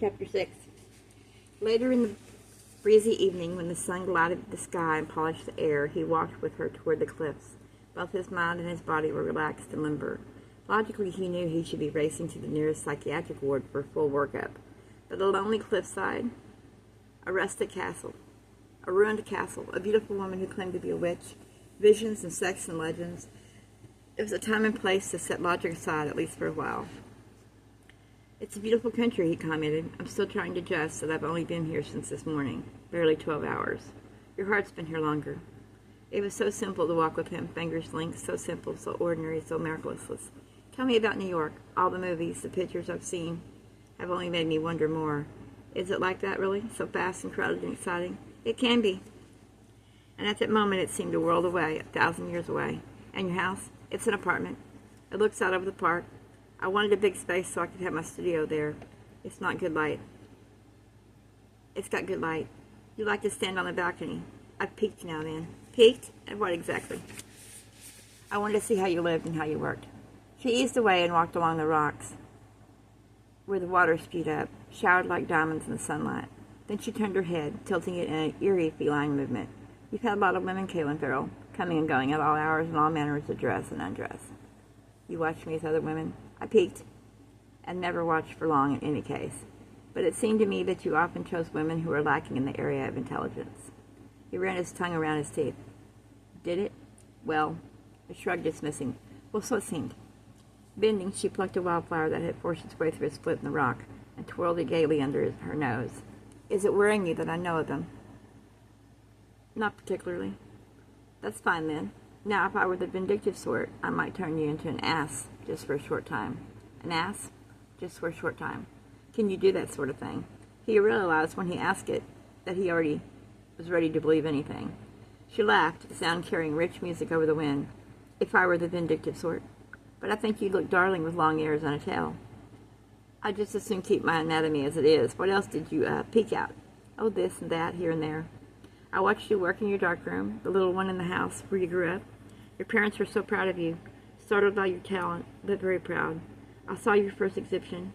Chapter 6. Later in the breezy evening, when the sun gilded the sky and polished the air, he walked with her toward the cliffs. Both his mind and his body were relaxed and limber. Logically, he knew he should be racing to the nearest psychiatric ward for a full workup. But a lonely cliffside, a rustic castle, a ruined castle, a beautiful woman who claimed to be a witch, visions and sex and legends. It was a time and place to set logic aside, at least for a while. "It's a beautiful country," he commented. "I'm still trying to adjust that I've only been here since this morning. Barely 12 hours. Your heart's been here longer." It was so simple to walk with him, fingers linked, so simple, so ordinary, so miraculous. "Tell me about New York. All the movies, the pictures I've seen have only made me wonder more. Is it like that, really? So fast and crowded and exciting?" "It can be." And at that moment it seemed a world away, 1,000 years away. "And your house?" "It's an apartment. It looks out over the park. I wanted a big space so I could have my studio there. It's not good light." "It's got good light. You like to stand on the balcony." "I've peeked now and then." "Peeked? At what exactly?" "I wanted to see how you lived and how you worked." She eased away and walked along the rocks where the water spewed up, showered like diamonds in the sunlight. Then she turned her head, tilting it in an eerie feline movement. "You've had a lot of women, Kaylin Farrell, coming and going at all hours and all manners of dress and undress. You watched me as other women." I peeked, and never watched for long in any case. "But it seemed to me that you often chose women who were lacking in the area of intelligence." He ran his tongue around his teeth. "Did it? Well," he shrugged, dismissing. "Well, so it seemed." Bending, she plucked a wildflower that had forced its way through a split in the rock and twirled it gaily under her nose. "Is it worrying you that I know of them?" "Not particularly." "That's fine, then. Now, if I were the vindictive sort, I might turn you into an ass just for a short time." "An ass? Just for a short time? Can you do that sort of thing?" He realized when he asked it that he already was ready to believe anything. She laughed, the sound carrying rich music over the wind. "If I were the vindictive sort. But I think you'd look darling with long ears and a tail." "I'd just as soon keep my anatomy as it is. What else did you peek out?" "Oh, this and that, here and there. I watched you work in your darkroom, the little one in the house where you grew up. Your parents were so proud of you, startled by your talent, but very proud. I saw your first exhibition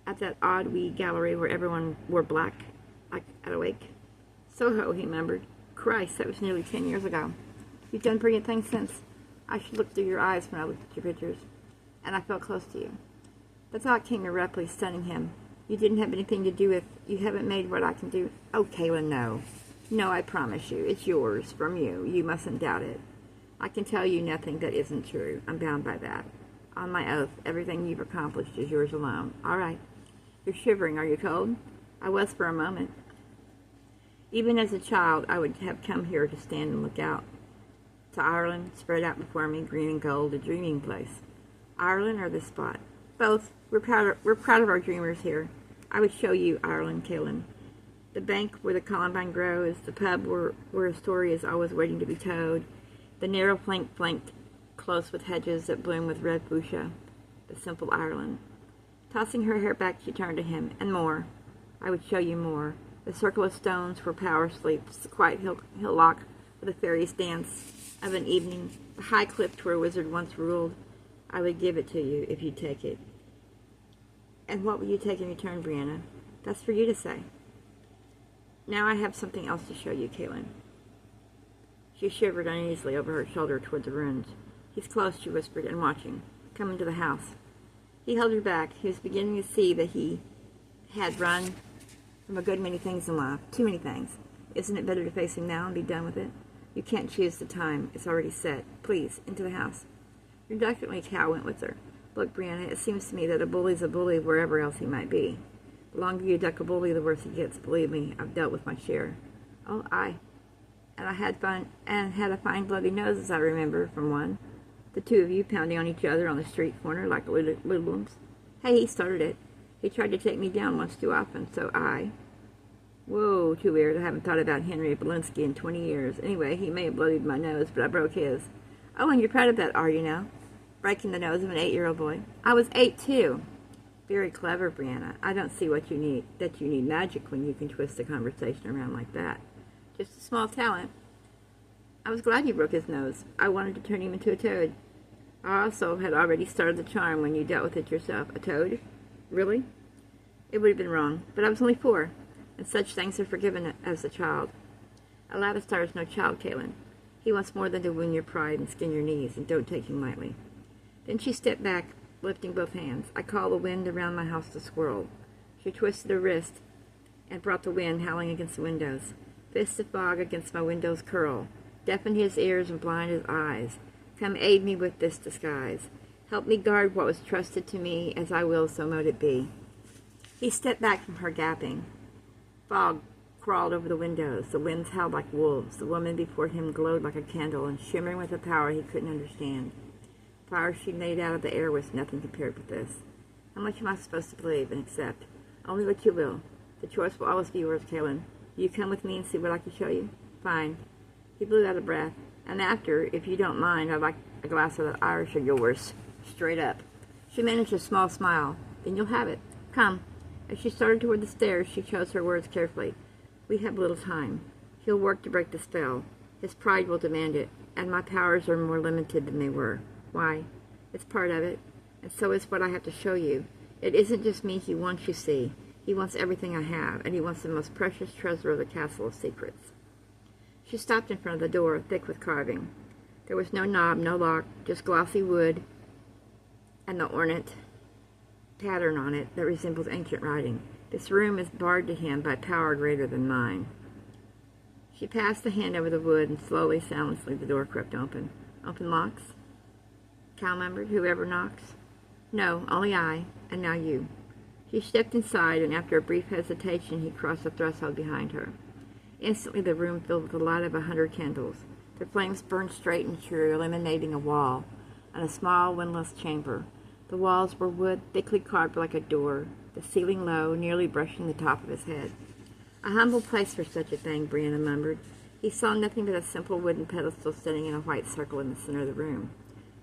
at that odd wee gallery where everyone wore black, like at a wake." "Soho," he murmured. "Christ, that was nearly 10 years ago. You've done brilliant things since. I should look through your eyes when I looked at your pictures. And I felt close to you." The thought came abruptly, stunning him. "You didn't have anything to do with, you haven't made what I can do." "Oh, Kaylin, no. No, I promise you. It's yours, from you. You mustn't doubt it. I can tell you nothing that isn't true. I'm bound by that. On my oath, everything you've accomplished is yours alone." "All right. You're shivering. Are you cold?" "I was for a moment. Even as a child, I would have come here to stand and look out to Ireland, spread out before me, green and gold, a dreaming place." "Ireland or this spot?" "Both. We're proud of our dreamers here. I would show you Ireland, Kaylin. The bank where the columbine grows, the pub where a story is always waiting to be told, the narrow flanked close with hedges that bloom with red fuchsia, the simple Ireland." Tossing her hair back, she turned to him. "And more. I would show you more. The circle of stones where power sleeps, the quiet hillock where the fairies dance of an evening, the high cliff where a wizard once ruled. I would give it to you if you'd take it." "And what will you take in return, Brianna?" "That's for you to say." "Now I have something else to show you, Kaylin." She shivered uneasily over her shoulder toward the ruins. "He's close," she whispered, "and watching. Come into the house." He held her back. He was beginning to see that he had run from a good many things in life. Too many things. Isn't it better to face him now and be done with it? You can't choose the time. It's already set. Please, into the house. Reluctantly, Cal went with her. "Look, Brianna, it seems to me that a bully's a bully wherever else he might be. The longer you duck a bully, the worse he gets. Believe me, I've dealt with my share." "Oh, aye. And I had a fine bloody nose, as I remember, from one. The two of you pounding on each other on the street corner like littlums. Hey, he started it. He tried to take me down once too often, so I..." "Whoa, too weird. I haven't thought about Henry Belinsky in 20 years. Anyway, he may have bloodied my nose, but I broke his." "Oh, and you're proud of that, are you now? Breaking the nose of an 8-year-old boy." "I was 8, too." "Very clever, Brianna. I don't see that you need magic when you can twist the conversation around like that. Just a small talent. I was glad you broke his nose. I wanted to turn him into a toad. I also had already started the charm when you dealt with it yourself." "A toad? Really?" It would have been wrong, but I was only 4, and such things are forgiven as a child. Aladistar is no child, Kaelin. He wants more than to win your pride and skin your knees, and don't take him lightly. Then she stepped back, lifting both hands. I call the wind around my house to swirl. She twisted her wrist and brought the wind howling against the windows. Fists of fog against my windows curl. Deafen his ears and blind his eyes. Come aid me with this disguise. Help me guard what was trusted to me, as I will, so mote it be. He stepped back from her, gapping. Fog crawled over the windows. The winds howled like wolves. The woman before him glowed like a candle, and shimmering with a power he couldn't understand. The fire she laid out of the air was nothing compared with this. How much am I supposed to believe and accept? Only what you will. The choice will always be yours, Kaelin. Will you come with me and see what I can show you? Fine. He blew out a breath. And after, if you don't mind, I'd like a glass of that Irish of yours. Straight up. She managed a small smile. Then you'll have it. Come. As she started toward the stairs, she chose her words carefully. We have little time. He'll work to break the spell. His pride will demand it, and my powers are more limited than they were. Why? It's part of it, and so is what I have to show you. It isn't just me he wants, you see. He wants everything I have, and he wants the most precious treasure of the Castle of Secrets. She stopped in front of the door, thick with carving. There was no knob, no lock, just glossy wood and the ornate pattern on it that resembles ancient writing. This room is barred to him by power greater than mine. She passed the hand over the wood, and slowly, soundlessly, the door crept open. Open locks? Cal murmured. Whoever knocks? No, only I, and now you. She stepped inside, and after a brief hesitation, he crossed the threshold behind her. Instantly, the room filled with the light of 100 candles. The flames burned straight and true, illuminating a wall and a small, windowless chamber. The walls were wood, thickly carved like a door, the ceiling low, nearly brushing the top of his head. A humble place for such a thing, Brianna murmured. He saw nothing but a simple wooden pedestal standing in a white circle in the center of the room.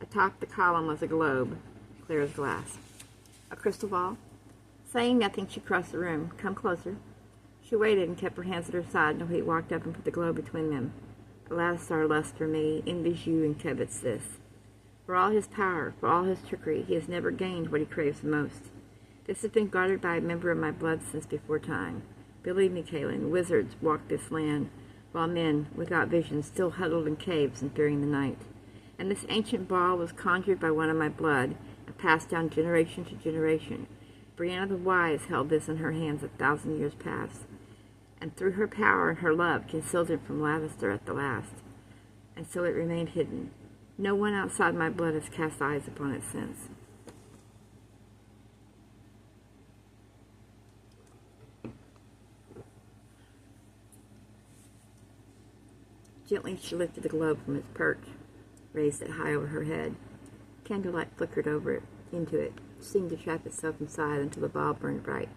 Atop the column was a globe, clear as glass. A crystal ball? Saying nothing, she crossed the room. Come closer. She waited and kept her hands at her side until he walked up and put the globe between them. Aladistar lusts for me, envies you, and covets this. For all his power, for all his trickery, he has never gained what he craves most. This has been guarded by a member of my blood since before time. Believe me, Kaelin, wizards walk this land, while men, without vision, still huddled in caves and fearing the night. And this ancient ball was conjured by one of my blood, and passed down generation to generation. Brianna the Wise held this in her hands 1,000 years past, and through her power and her love concealed it from Aladistar at the last. And so it remained hidden. No one outside my blood has cast eyes upon it since. Gently she lifted the globe from its perch, raised it high over her head. Candlelight flickered over it, into it, seemed to trap itself inside until the ball burned bright.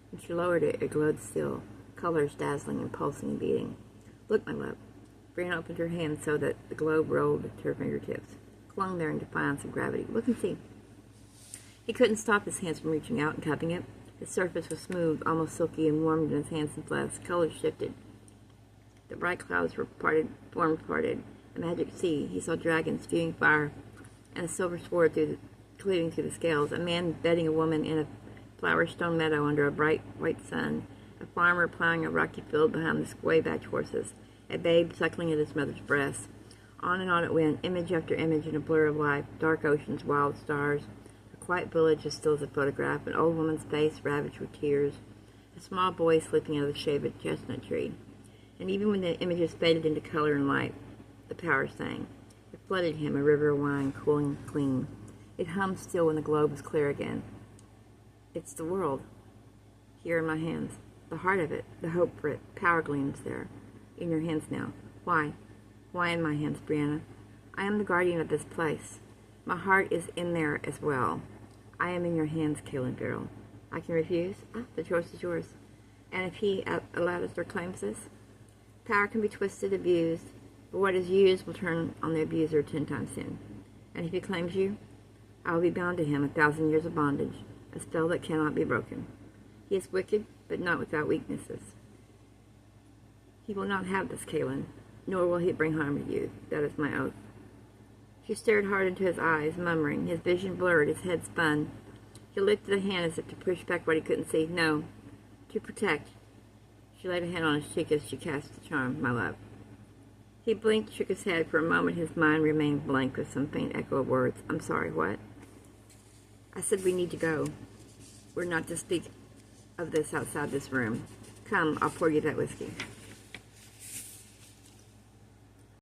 When she lowered it, it glowed still, colors dazzling and pulsing and beating. Look, my love. Brianna opened her hand so that the globe rolled to her fingertips, clung there in defiance of gravity. Look and see. He couldn't stop his hands from reaching out and cupping it. The surface was smooth, almost silky, and warmed in his hands and flesh. Colors shifted. The bright clouds were formed parted. A magic sea. He saw dragons spewing fire, and a silver sword cleaving through the scales. A man bedding a woman in a flower stone meadow under a bright white sun. A farmer plowing a rocky field behind the sway-backed horses. A babe suckling at his mother's breast. On and on it went, image after image in a blur of life, dark oceans, wild stars, a quiet village as still as a photograph, an old woman's face ravaged with tears, a small boy sleeping under the shade of a chestnut tree. And even when the images faded into color and light, the power sang. It flooded him, a river of wine, cool and clean. It hummed still when the globe was clear again. It's the world, here in my hands, the heart of it, the hope for it, power gleams there. In your hands now. Why? Why in my hands, Brianna? I am the guardian of this place. My heart is in there as well. I am in your hands, Kaelin girl. I can refuse? The choice is yours. And if he, Aladistar, claims this? Power can be twisted, abused, but what is used will turn on the abuser 10 times 10. And if he claims you, I will be bound to him 1,000 years of bondage, a spell that cannot be broken. He is wicked, but not without weaknesses. He will not have this, Kaelin, nor will he bring harm to you. That is my oath. She stared hard into his eyes, murmuring. His vision blurred, his head spun. He lifted a hand as if to push back what he couldn't see. No. To protect. She laid a hand on his cheek as she cast the charm. My love. He blinked, shook his head. For a moment his mind remained blank with some faint echo of words. I'm sorry, what? I said we need to go. We're not to speak of this outside this room. Come, I'll pour you that whiskey.